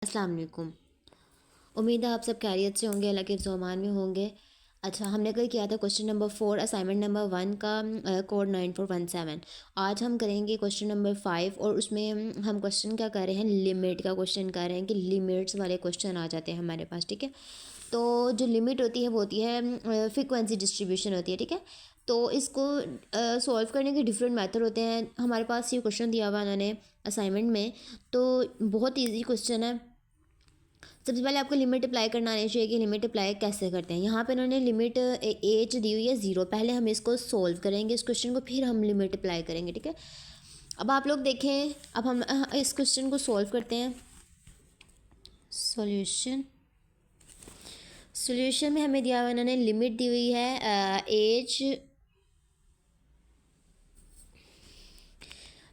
अस्सलाम वालेकुम। उम्मीद है आप सब खैरियत से होंगे, अल्लाह के फ़ज़ल में होंगे। अच्छा, हमने कल किया था क्वेश्चन नंबर 4 असाइनमेंट नंबर 1 का कोड 9417। आज हम करेंगे क्वेश्चन नंबर 5 और उसमें हम क्वेश्चन क्या कर रहे हैं, लिमिट का क्वेश्चन कर रहे हैं कि लिमिट्स वाले क्वेश्चन आ जाते हैं हमारे पास। ठीक है, तो जो लिमिट होती है वो होती है फ्रीक्वेंसी डिस्ट्रीब्यूशन होती है। ठीक है, तो इसको सॉल्व करने के डिफरेंट मेथड होते हैं। हमारे पास ये क्वेश्चन दिया हुआ उन्होंने असाइनमेंट में, तो बहुत ईजी क्वेश्चन है। सबसे पहले आपको लिमिट अप्लाई करना आना चाहिए कि लिमिट अप्लाई कैसे करते हैं। यहाँ पे उन्होंने लिमिट एज दी हुई है 0। पहले हम इसको सोल्व करेंगे इस क्वेश्चन को, फिर हम लिमिट अप्लाई करेंगे। ठीक है, अब आप लोग देखें, अब हम इस क्वेश्चन को सोल्व करते हैं। सॉल्यूशन में हमें दिया हुआ इन्होंने लिमिट दी हुई है एज।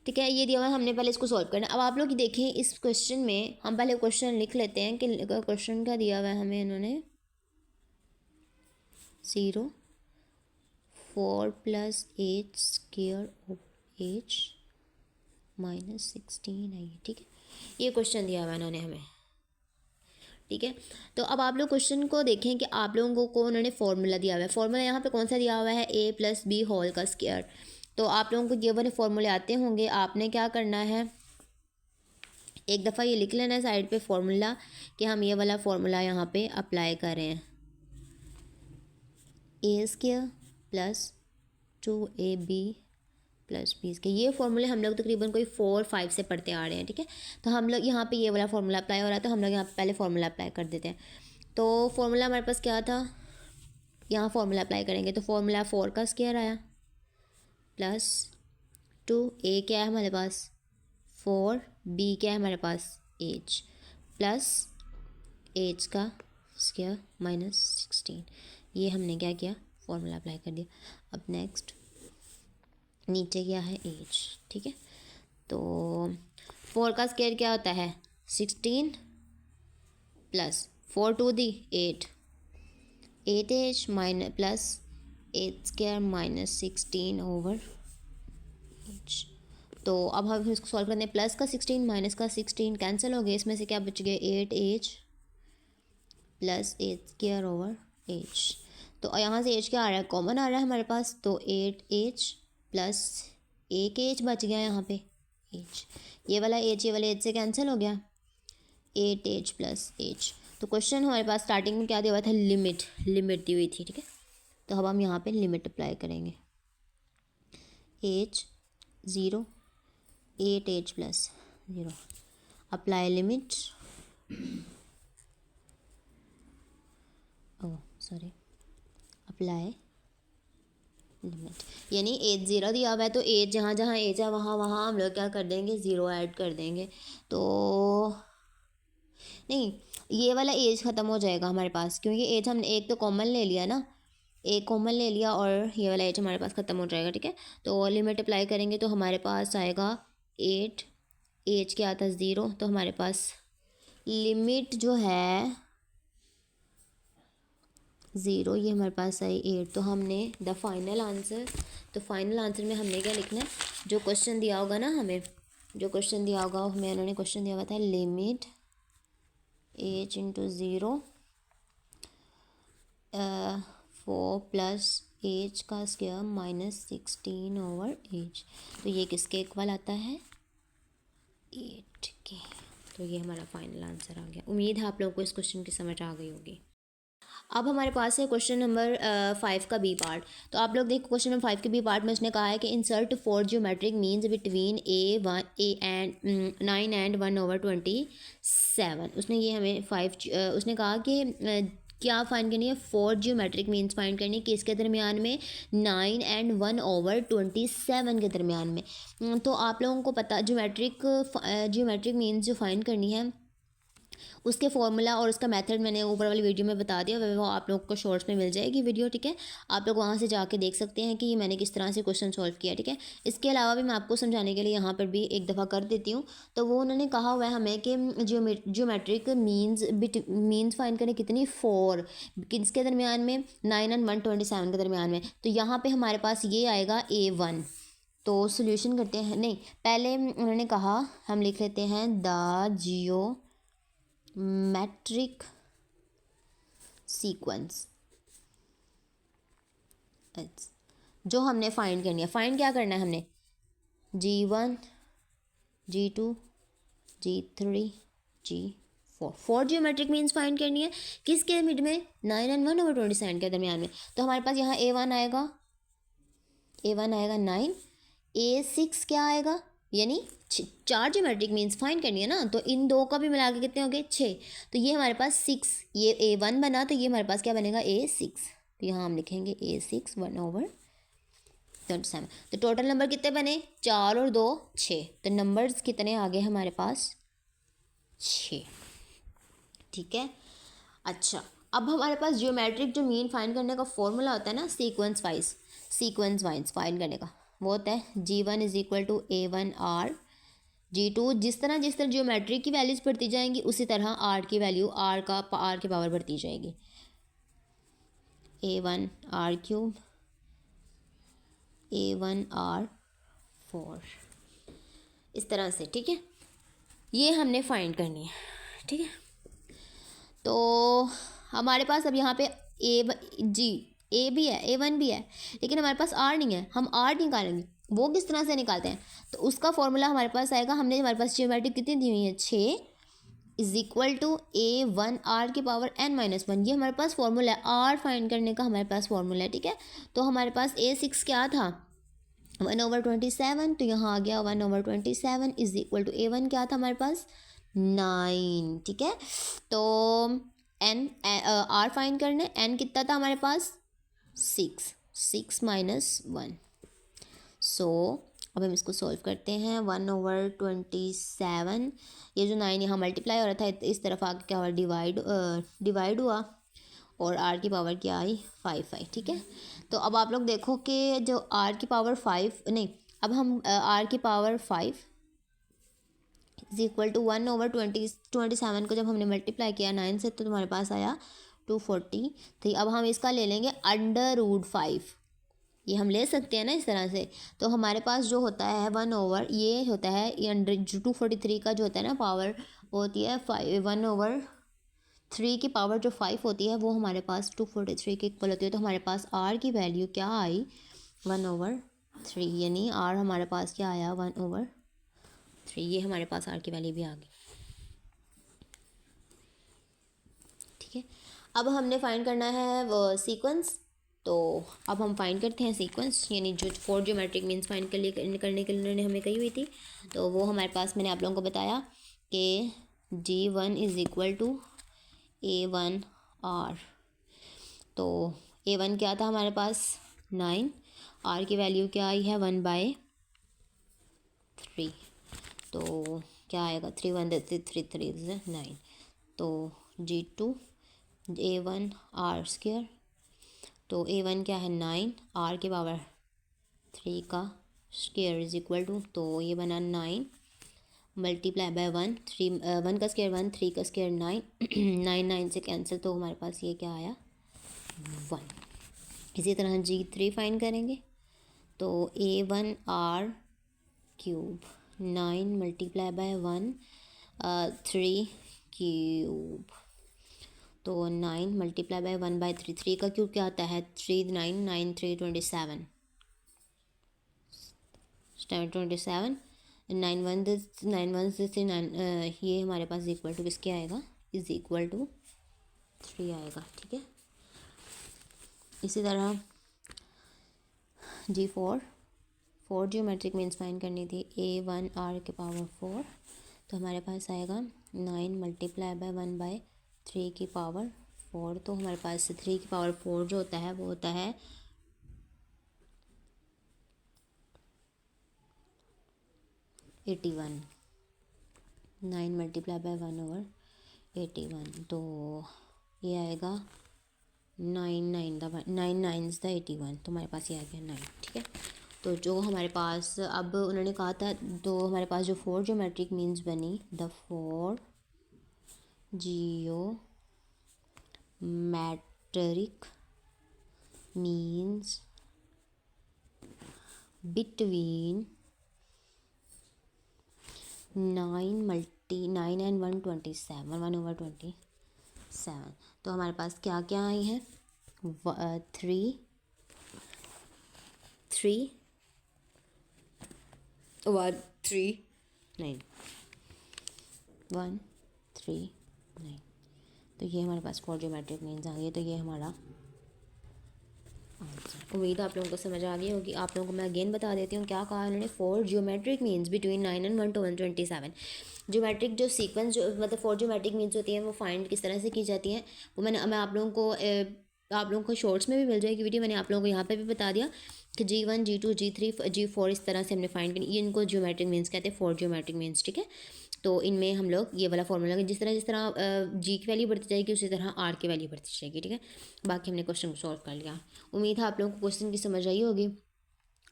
ठीक है, ये दिया हुआ है, हमने पहले इसको सॉल्व करना है। अब आप लोग देखें इस क्वेश्चन में, हम पहले क्वेश्चन लिख लेते हैं कि क्वेश्चन क्या दिया हुआ है हमें इन्होंने। 0 4 + h² h -16 है ये। ठीक है, ये क्वेश्चन दिया हुआ है इन्होंने हमें। ठीक है, तो अब आप लोग क्वेश्चन को देखें कि आप लोगों को उन्होंने फार्मूला दिया हुआ है। फार्मूला यहाँ पे कौन सा दिया हुआ है, a + b होल का स्क्वायर। तो आप लोगों को ये वाले फार्मूले आते होंगे। आपने क्या करना है, एक दफ़ा ये लिख लेना है साइड पे फार्मूला कि हम ये वाला फार्मूला यहाँ पे अप्लाई कर रहे हैं। a² + 2ab + b²। ये फार्मूले हम लोग तकरीबन कोई 4-5 से पढ़ते आ रहे हैं। ठीक है, तो हम लोग यहाँ पे ये वाला फार्मूला अप्लाई हो रहा है, तो हम लोग यहाँ पे पहले फार्मूला अप्लाई कर देते हैं। तो फार्मूला हमारे पास क्या था, यहाँ फार्मूला अप्लाई करेंगे तो फार्मूला 4 का स्क्वायर आया +2 a क्या है हमारे पास 4, b क्या है हमारे पास h प्लस h का स्क्वायर -16। ये हमने क्या किया, फार्मूला अप्लाई कर दिया। अब नेक्स्ट नीचे क्या है h। ठीक है, तो 4 का स्क्वायर क्या होता है 16 प्लस 4 2 दी 8h प्लस h² -16/h। तो अब हम इसको सॉल्व करते हैं। प्लस का 16 माइनस का 16 कैंसिल हो गए, इसमें से क्या बच गए 8h प्लस h²/h। तो यहाँ से h क्या आ रहा है, कॉमन आ रहा है हमारे पास, तो 8h प्लस एक h बच गया यहाँ पे h। ये वाला h से कैंसिल हो गया, 8h प्लस h। तो क्वेश्चन हमारे पास स्टार्टिंग में क्या दिया हुआ था, लिमिट दी हुई थी। ठीक है, तो अब हम यहाँ पे लिमिट अप्लाई करेंगे। h 0 8h plus 0 apply limit, apply limit, यानी एज 0 दिया हुआ है तो एज जहाँ जहाँ एज है वहाँ वहाँ हम लोग क्या कर देंगे 0 ऐड कर देंगे। तो नहीं, ये वाला एज ख़त्म हो जाएगा हमारे पास, क्योंकि एज हमने एक तो कॉमन ले लिया ना, एक कॉमन ले लिया और ये वाला एज हमारे पास ख़त्म हो जाएगा। ठीक है, तो लिमिट अप्लाई करेंगे तो हमारे पास आएगा 8, एज क्या आता है 0, तो हमारे पास लिमिट जो है 0, ये हमारे पास आई 8। तो हमने द फाइनल आंसर, तो फाइनल आंसर में हमने क्या लिखना है, जो क्वेश्चन दिया होगा ना हमें, जो क्वेश्चन दिया होगा हमें उन्होंने क्वेश्चन दिया हुआ था लिमिट h × 0 4 + h² -16/h। तो ये किसके इक्वल आता है 8 के। तो ये हमारा फाइनल आंसर आ गया। उम्मीद है आप लोगों को इस क्वेश्चन की समझ आ गई होगी। अब हमारे पास है क्वेश्चन नंबर 5 का बी पार्ट। तो आप लोग देखो क्वेश्चन नंबर 5 के बी पार्ट में उसने कहा है कि insert 4 geometric means between a 9 and 1/27। उसने ये हमें उसने कहा कि क्या फाइंड करनी है, 4 ज्योमेट्रिक मीन्स फाइंड करनी है, किसके दरमियान में 9 एंड 1/27 के दरमियान में। तो आप लोगों को पता ज्योमेट्रिक मीन्स जो फाइंड करनी है उसके फॉर्मूला और उसका मेथड मैंने ऊपर वाली वीडियो में बता दिया, वो आप लोग को शॉर्ट्स में मिल जाएगी वीडियो। ठीक है, आप लोग वहाँ से जाके देख सकते हैं कि मैंने किस तरह से क्वेश्चन सॉल्व किया। ठीक है, इसके अलावा भी मैं आपको समझाने के लिए यहाँ पर भी एक दफ़ा कर देती हूँ। तो वो उन्होंने कहा हुआ है हमें कि ज्योमेट्रिक मीन्स फाइंड करें कितनी 4, किसके दरमियान में 9 एंड 127 के दरमियान में। तो यहाँ पर हमारे पास ये आएगा A1। तो सोल्यूशन करते हैं, नहीं पहले उन्होंने कहा हम लिख लेते हैं द मैट्रिक सीक्वेंस जो हमने फाइंड करनी है। फाइंड क्या करना है हमने, G1 G2 G3 G4, 4 geometric means find करनी है। किसके मिड में, 9 एंड 1/27 के दरमियान में। तो हमारे पास यहाँ A1 आएगा 9, A6 क्या आएगा, यानी 4 जियोमेट्रिक मीन्स फाइंड करनी है ना, तो इन दो का भी मिला के कितने हो गए 6। तो ये हमारे पास 6, ये A1 बना, तो ये हमारे पास क्या बनेगा A6। तो यहाँ हम लिखेंगे A6 1/27। तो टोटल नंबर कितने बने, 4 और 2 6। तो नंबर्स कितने आ गए हमारे पास, 6। ठीक है। अच्छा, अब हमारे पास जियोमेट्रिक जो मीन फाइंड करने का फॉर्मूला होता है ना, सीक्वेंस वाइज फाइंड करने का, वो होता है G1 = A1R, G2 जिस तरह जियोमेट्रिक की वैल्यूज बढ़ती जाएंगी उसी तरह R की वैल्यू R की पावर बढ़ती जाएगी। A1R3 A1R4 इस तरह से। ठीक है, ये हमने फाइंड करनी है। ठीक है, तो हमारे पास अब यहाँ पे A भी है, A1 भी है, लेकिन हमारे पास R नहीं है। हम R निकालेंगे, वो किस तरह से निकालते हैं, तो उसका फॉर्मूला हमारे पास आएगा, हमारे पास जियोमेट्रिक कितनी दी हुई है 6 = A1R की पावर n-1। ये हमारे पास फॉर्मूला है, R फाइंड करने का हमारे पास फॉर्मूला है। ठीक है, तो हमारे पास A6 क्या था 1/27, तो यहाँ आ गया 1/27 = A1 क्या था हमारे पास 9। ठीक है, तो R फाइंड करने, n कितना था हमारे पास 6 -1। सो अब हम इसको सॉल्व करते हैं। 1/27, ये जो 9 यहाँ मल्टीप्लाई हो रहा था इस तरफ आके क्या हुआ, डिवाइड हुआ, और R की पावर क्या आई 5 आई। ठीक है, तो अब आप लोग देखो कि जो R की पावर 5 नहीं, अब हम R की पावर 5 = 1/27 को जब हमने मल्टीप्लाई किया 9 से, तो तुम्हारे पास आया 240। तो अब हम इसका ले लेंगे √5, ये हम ले सकते हैं ना इस तरह से। तो हमारे पास जो होता है 1/, ये होता है 243 का जो होता है ना पावर, वो होती है 1/3 की पावर जो 5 होती है, वो हमारे पास 243 के इक्वल होती है। तो हमारे पास R की वैल्यू क्या आई 1/3, यानी R हमारे पास क्या आया 1/3। ये हमारे पास R की वैल्यू भी आ गई। ठीक है, अब हमने फाइंड करना है वो सीक्वेंस। तो अब हम फाइंड करते हैं सीक्वेंस, यानी जो 4 जियोमेट्रिक मीन्स फाइंड करने के लिए उन्होंने हमें कही हुई थी। तो वो हमारे पास, मैंने आप लोगों को बताया कि G1 = A1R। तो A1 क्या था हमारे पास 9, R की वैल्यू क्या आई है 1/3। तो क्या आएगा 3 1 3 3 9। तो G2 A1R², तो A1 क्या है 9, R की पावर 3 का स्क्वायर = तो ये बना 9 × 1, 1 का स्क्वायर 1, 3 का स्क्वायर 9, 9 9 से कैंसिल, तो हमारे पास ये क्या आया 1। इसी तरह G3 फाइंड करेंगे, तो A1R³ 9 × 1 3³, तो 9 × 1/3, 3 का क्यूब क्या आता है 3 9 9 3 27, 9 1 से 9, ये हमारे पास इक्वल टू किसके आएगा = 3 आएगा। ठीक है, इसी तरह G4 4 जियोमेट्रिक मीन्स फाइंड करनी थी, A1R की पावर 4, तो हमारे पास आएगा 9 × 1/3 की पावर 4। तो हमारे पास 3 की पावर 4 जो होता है वो होता है 81। 9 × 1/81, तो ये आएगा 9 9s द 81, तो हमारे पास ये आ गया 9। ठीक है, तो जो हमारे पास अब उन्होंने कहा था, तो हमारे पास जो 4 जियोमेट्रिक मीन्स बनी, the 4 geometric means between 9 9 and 1 27, 1/27। तो हमारे पास क्या क्या आई हैं, 3 3 1 3 9, 1 3 9। तो ये हमारे पास 4 ज्योमेट्रिक मीन्स आ गए। तो ये हमारा आंसर। उम्मीद है आप लोगों को समझ आ गई होगी। आप लोगों को मैं अगेन बता देती हूँ क्या कहा उन्होंने, 4 geometric means between 9 and 1 to 127। Geometric जो सीक्वेंस जो मतलब 4 ज्योमेट्रिक मीन्स होती हैं वो फाइंड किस तरह से की जाती हैं, वो मैं आप लोगों को आप लोगों को शॉर्ट्स में भी मिल जाएगी वीडियो। मैंने आप लोगों को यहाँ पे भी बता दिया कि G1 G2 G3 G4 इस तरह से हमने फाइंड करी। ये इनको ज्योमेट्रिक मीन्स कहते हैं, 4 ज्योमेट्रिक मीन्स, ठीक है। तो इनमें हम लोग ये वाला फॉर्मूला, जिस तरह जी की वैल्यू बढ़ती जाएगी उसी तरह आर की वैल्यू बढ़ती जाएगी, ठीक है। बाकी हमने क्वेश्चन को सॉल्व कर लिया। उम्मीद है आप लोगों को क्वेश्चन की समझ आई होगी।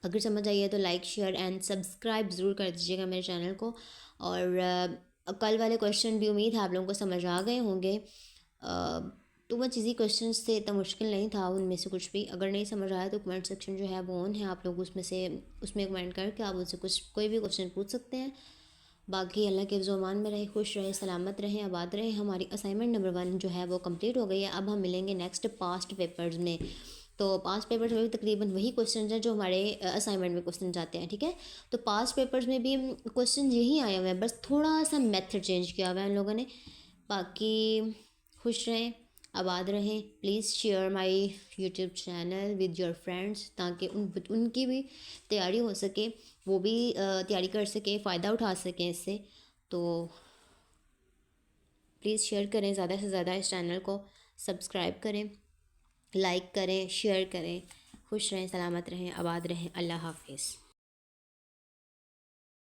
अगर समझ आई है तो लाइक शेयर एंड सब्सक्राइब ज़रूर कर दीजिएगा मेरे चैनल को। और कल वाले क्वेश्चन भी उम्मीद है आप लोगों को समझ आ गए होंगे। टू मच इजी क्वेश्चन थे, इतना मुश्किल नहीं था उनमें से कुछ भी। अगर नहीं समझ आया तो कमेंट सेक्शन जो है वो ऑन है, आप लोग उसमें कमेंट करके आप उनसे कोई भी क्वेश्चन पूछ सकते हैं। बाकी अल्लाह के ज़ुमान में रहे, खुश रहे, सलामत रहें, आबाद रहें। हमारी असाइनमेंट नंबर 1 जो है वो कंप्लीट हो गई है। अब हम मिलेंगे नेक्स्ट पास्ट पेपर्स में। तो पास्ट पेपर्स में भी तकरीबन वही क्वेश्चन हैं जो हमारे असाइनमेंट में क्वेश्चन आते हैं, ठीक है। तो पास्ट पेपर्स में भी क्वेश्चन यही आए हुए हैं, बस थोड़ा सा मेथड चेंज किया हुआ है उन लोगों ने। बाकी खुश रहें, आबाद रहें। Please share my YouTube channel with your friends, ताकि उनकी भी तैयारी हो सके, वो भी तैयारी कर सके, फ़ायदा उठा सकें इससे। तो प्लीज़ शेयर करें, ज़्यादा से ज़्यादा इस चैनल को सब्सक्राइब करें, लाइक करें, शेयर करें। खुश रहें, सलामत रहें, आबाद रहें। अल्लाह हाफिज़।